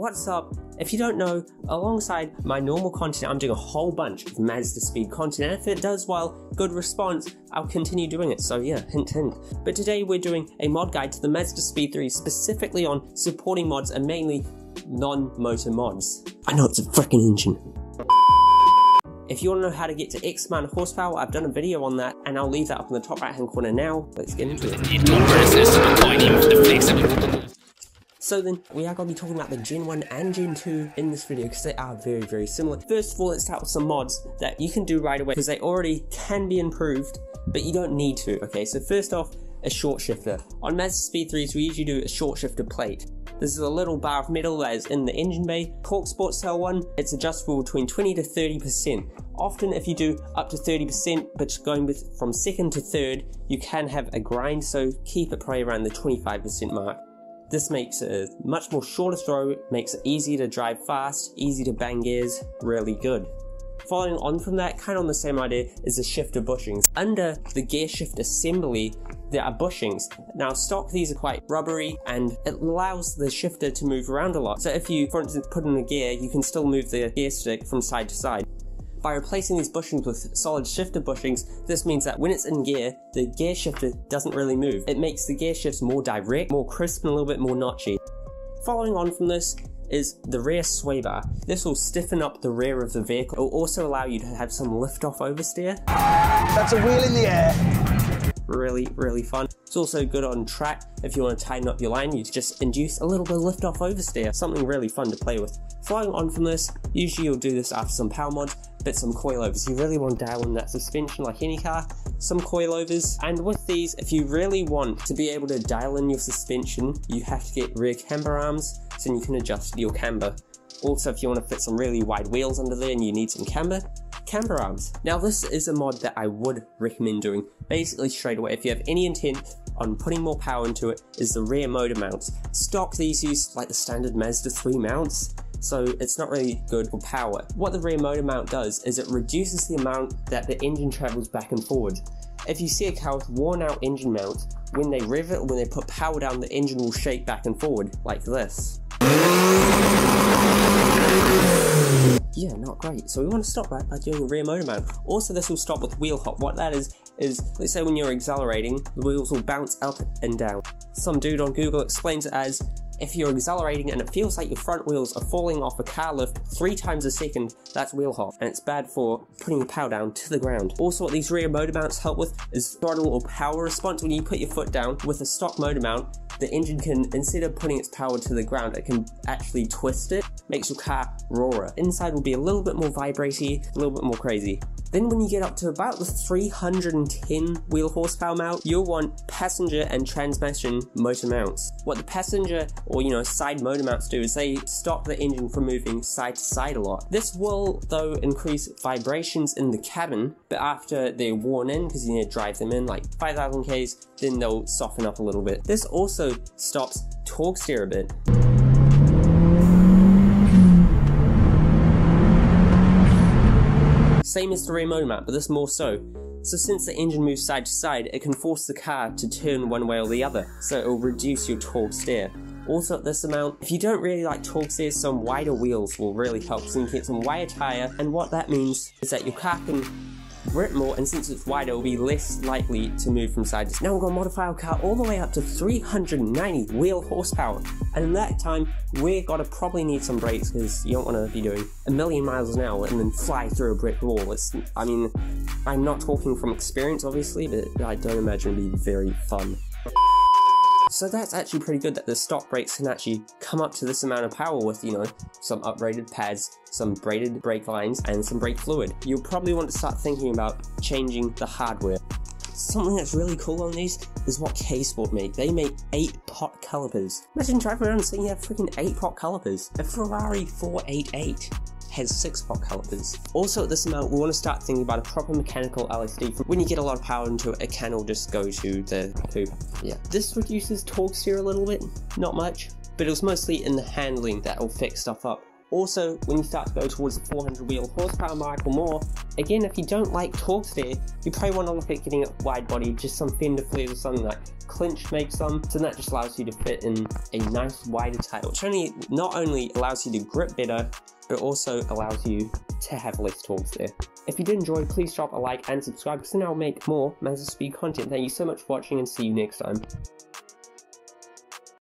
What's up? If you don't know, alongside my normal content, I'm doing a whole bunch of Mazdaspeed content, and if it does well, good response, I'll continue doing it, so yeah, hint hint. But today we're doing a mod guide to the Mazdaspeed 3 specifically on supporting mods and mainly non-motor mods. I know, it's a freaking engine. If you want to know how to get to X amount of horsepower, I've done a video on that, and I'll leave that up in the top right hand corner now. Let's get into it. So then, we are going to be talking about the Gen 1 and Gen 2 in this video because they are very, very similar. First of all, let's start with some mods that you can do right away because they already can be improved, but you don't need to, okay? So first off, a short shifter. On Mazdaspeed 3s, we usually do a short shifter plate. This is a little bar of metal that is in the engine bay. Cork Sport Cell 1, it's adjustable between 20 to 30%. Often if you do up to 30%, but going with from second to third, you can have a grind, so keep it probably around the 25% mark. This makes a much more shorter throw, makes it easy to drive fast, easy to bang gears, really good. Following on from that, kind of on the same idea, is the shifter bushings. Under the gear shift assembly, there are bushings. Now stock, these are quite rubbery and it allows the shifter to move around a lot. So if you, for instance, put in a gear, you can still move the gear stick from side to side. By replacing these bushings with solid shifter bushings, this means that when it's in gear, the gear shifter doesn't really move. It makes the gear shifts more direct, more crisp, and a little bit more notchy. Following on from this is the rear sway bar. This will stiffen up the rear of the vehicle. It will also allow you to have some lift-off oversteer. That's a wheel in the air. Really, really fun. It's also good on track. If you want to tighten up your line, you just induce a little bit of lift-off oversteer. Something really fun to play with. Following on from this, usually you'll do this after some power mods, but some coilovers. You really want to dial in that suspension like any car, some coilovers. And with these, if you really want to be able to dial in your suspension, you have to get rear camber arms, so you can adjust your camber. Also, if you want to fit some really wide wheels under there and you need some camber arms. Now this is a mod that I would recommend doing basically straight away if you have any intent on putting more power into it, is the rear motor mounts. Stock, these use like the standard Mazda 3 mounts, so it's not really good for power. What the rear motor mount does is it reduces the amount that the engine travels back and forward. If you see a car with worn out engine mount, when they rev it, when they put power down, the engine will shake back and forward like this. Yeah, not great. So we want to stop that by doing a rear motor mount. Also, this will stop with wheel hop. What that is let's say when you're accelerating, the wheels will bounce up and down. Some dude on Google explains it as, if you're accelerating and it feels like your front wheels are falling off a car lift 3 times a second, that's wheel hop, and it's bad for putting the power down to the ground. Also, what these rear motor mounts help with is throttle or power response. When you put your foot down with a stock motor mount, the engine can, instead of putting its power to the ground, it can actually twist it, makes your car roarer. Inside will be a little bit more vibratey, a little bit more crazy. Then when you get up to about the 310 wheel horsepower mount, you'll want passenger and transmission motor mounts. What the passenger or side motor mounts do is they stop the engine from moving side to side a lot. This will though increase vibrations in the cabin, but after they're worn in, because you need to drive them in like 5,000 Ks, then they'll soften up a little bit. This also stops torque steer a bit. Same as the rear motor mount, but this more so. So since the engine moves side to side, it can force the car to turn one way or the other, so it will reduce your torque steer. Also at this amount, if you don't really like torque steer, some wider wheels will really help, so you can get some wider tyre, and what that means is that your car can grip more, and since it's wider, it will be less likely to move from side to side. Now we're going to modify our car all the way up to 390 wheel horsepower, and in that time, we're going to probably need some brakes because you don't want to be doing a million miles an hour and then fly through a brick wall. I mean, I'm not talking from experience obviously, but I don't imagine it'd be very fun. So that's actually pretty good that the stock brakes can actually come up to this amount of power with, some upgraded pads, some braided brake lines, and some brake fluid. You'll probably want to start thinking about changing the hardware. Something that's really cool on these is what K-Sport make. They make 8-pot calipers. Imagine driving around and saying you have freaking 8-pot calipers. A Ferrari 488 has 6-pot calipers. Also at this amount, we want to start thinking about a proper mechanical LSD. When you get a lot of power into it, it can all just go to the poop. Yeah. This reduces torque steer a little bit, not much, but it was mostly in the handling that will fix stuff up. Also, when you start to go towards the 400 wheel horsepower mark or more, again, if you don't like torque there, you probably want to look at getting a wide body, just some fender flares or something. Like Clinch makes some, so that just allows you to fit in a nice wider tail, which not only allows you to grip better, but also allows you to have less torque there. If you did enjoy, please drop a like and subscribe, because then I'll make more Mazdaspeed content. Thank you so much for watching, and see you next time.